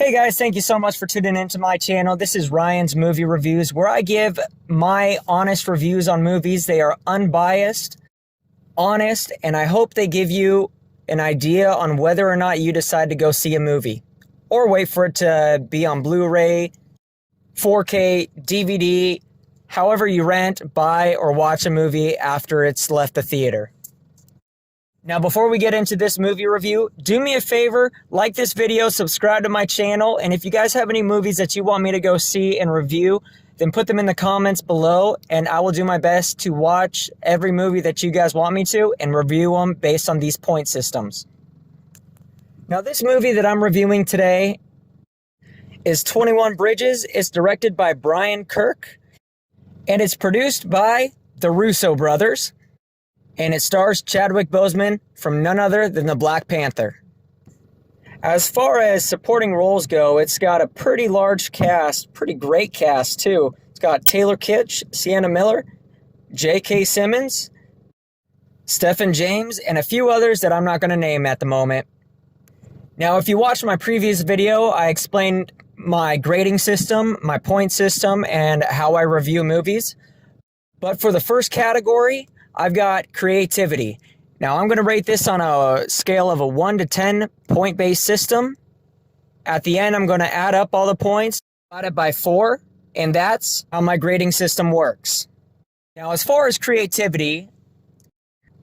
Hey guys, thank you so much for tuning into my channel. This is Ryan's Movie Reviews, where I give my honest reviews on movies. They are unbiased, honest, and I hope they give you an idea on whether or not you decide to go see a movie or wait for it to be on Blu-ray, 4K, DVD, however you rent, buy, or watch a movie after it's left the theater. Now, before we get into this movie review, do me a favor, like this video, subscribe to my channel, and if you guys have any movies that you want me to go see and review, then put them in the comments below, and I will do my best to watch every movie that you guys want me to and review them based on these point systems. Now, this movie that I'm reviewing today is 21 Bridges. It's directed by Brian Kirk, and it's produced by the Russo Brothers. And it stars Chadwick Boseman from none other than the Black Panther. As far as supporting roles go, it's got a pretty large cast, pretty great cast too. It's got Taylor Kitsch, Sienna Miller, J.K. Simmons, Stephen James, and a few others that I'm not going to name at the moment. Now, if you watched my previous video, I explained my grading system, my point system, and how I review movies. But for the first category, I've got creativity. Now, I'm going to rate this on a scale of a 1 to 10 point-based system. At the end, I'm going to add up all the points, divide it by 4, and that's how my grading system works. Now, as far as creativity,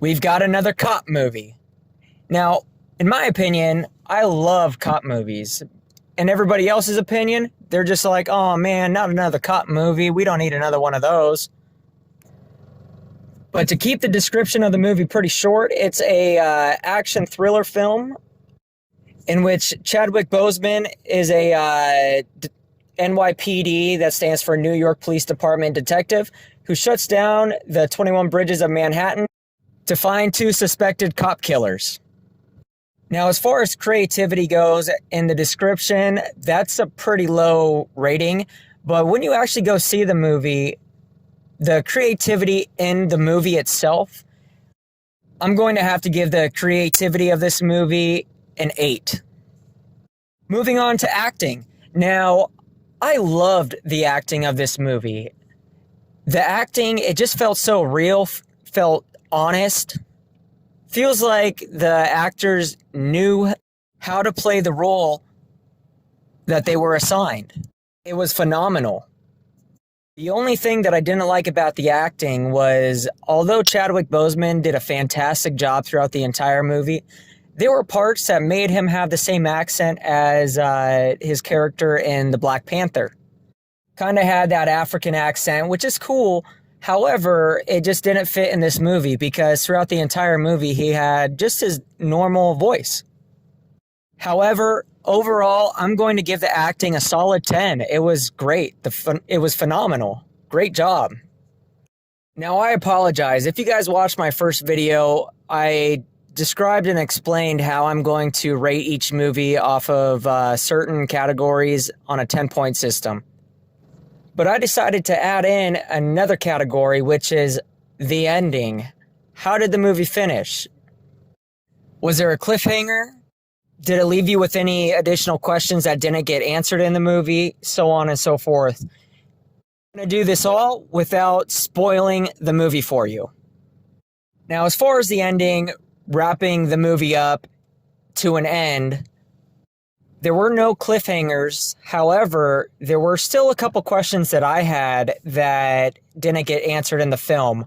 we've got another cop movie. Now, in my opinion, I love cop movies. In everybody else's opinion, they're just like, oh man, not another cop movie. We don't need another one of those. But to keep the description of the movie pretty short, it's a action thriller film in which Chadwick Boseman is a NYPD, that stands for New York Police Department detective, who shuts down the 21 Bridges of Manhattan to find 2 suspected cop killers. Now, as far as creativity goes in the description, that's a pretty low rating. But when you actually go see the movie, the creativity in the movie itself, I'm going to have to give the creativity of this movie an 8. Moving on to acting. Now, I loved the acting of this movie. The acting, it just felt so real, felt honest. Feels like the actors knew how to play the role that they were assigned. It was phenomenal. The only thing that I didn't like about the acting was, although Chadwick Boseman did a fantastic job throughout the entire movie, there were parts that made him have the same accent as his character in the Black Panther. Kind of had that African accent, which is cool. However, it just didn't fit in this movie because throughout the entire movie, he had just his normal voice. However, overall, I'm going to give the acting a solid 10. It was great. It was phenomenal. Great job. Now, I apologize. If you guys watched my first video, I described and explained how I'm going to rate each movie off of certain categories on a 10-point system. But I decided to add in another category, which is the ending. How did the movie finish? Was there a cliffhanger? Did it leave you with any additional questions that didn't get answered in the movie? So on and so forth. I'm going to do this all without spoiling the movie for you. Now, as far as the ending, wrapping the movie up to an end, there were no cliffhangers. However, there were still a couple questions that I had that didn't get answered in the film.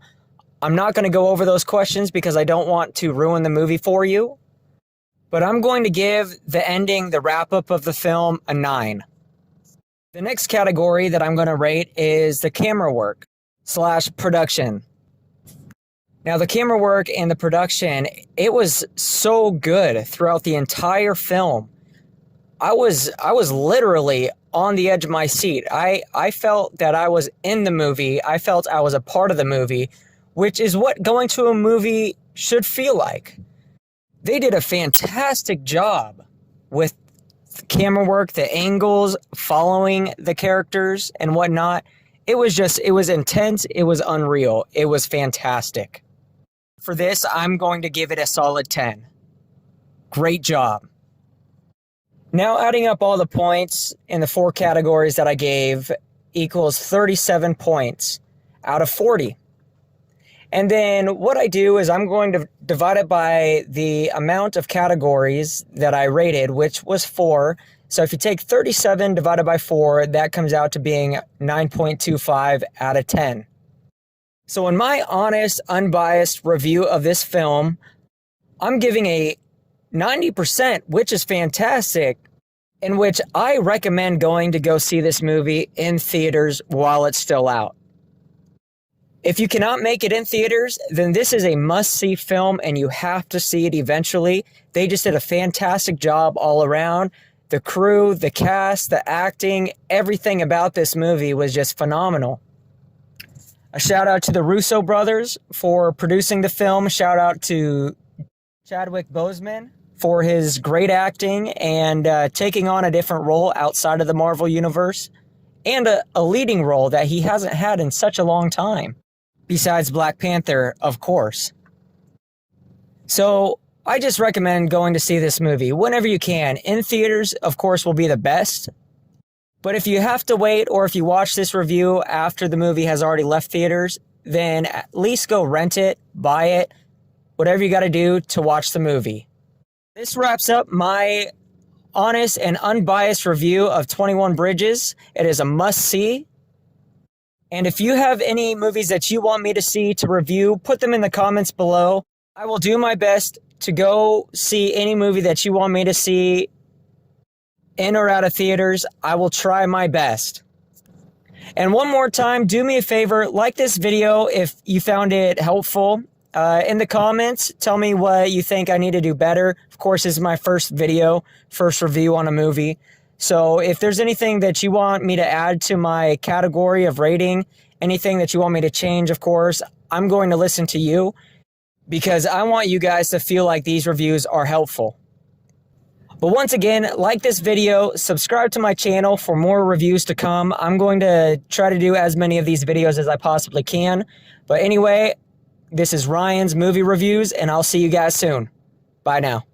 I'm not going to go over those questions because I don't want to ruin the movie for you. But I'm going to give the ending, the wrap-up of the film, a 9. The next category that I'm going to rate is the camera work / production. Now, the camera work and the production, it was so good throughout the entire film. I was literally on the edge of my seat. I felt that I was in the movie. I felt I was a part of the movie, which is what going to a movie should feel like. They did a fantastic job with the camera work, the angles, following the characters and whatnot. It was intense. It was unreal. It was fantastic. For this, I'm going to give it a solid 10. Great job. Now adding up all the points in the 4 categories that I gave equals 37 points out of 40. And then what I do is I'm going to divide it by the amount of categories that I rated, which was 4. So if you take 37 divided by 4, that comes out to being 9.25 out of 10. So in my honest, unbiased review of this film, I'm giving a 90%, which is fantastic, in which I recommend going to go see this movie in theaters while it's still out. If you cannot make it in theaters, then this is a must-see film and you have to see it eventually. They just did a fantastic job all around. The crew, the cast, the acting, everything about this movie was just phenomenal. A shout out to the Russo Brothers for producing the film. Shout out to Chadwick Boseman for his great acting and taking on a different role outside of the Marvel Universe, and a leading role that he hasn't had in such a long time, besides Black Panther, of course. So I just recommend going to see this movie whenever you can. In theaters, of course, will be the best. But if you have to wait, or if you watch this review after the movie has already left theaters, then at least go rent it, buy it, whatever you got to do to watch the movie. This wraps up my honest and unbiased review of 21 Bridges. It is a must-see. And if you have any movies that you want me to see to review, put them in the comments below. I will do my best to go see any movie that you want me to see in or out of theaters. I will try my best. And one more time, do me a favor, like this video if you found it helpful. In the comments, tell me what you think I need to do better. Of course, this is my first review on a movie. So if there's anything that you want me to add to my category of rating, anything that you want me to change, of course, I'm going to listen to you, because I want you guys to feel like these reviews are helpful. But once again, like this video, subscribe to my channel for more reviews to come. I'm going to try to do as many of these videos as I possibly can. But anyway, this is Ryan's Movie Reviews, and I'll see you guys soon. Bye now.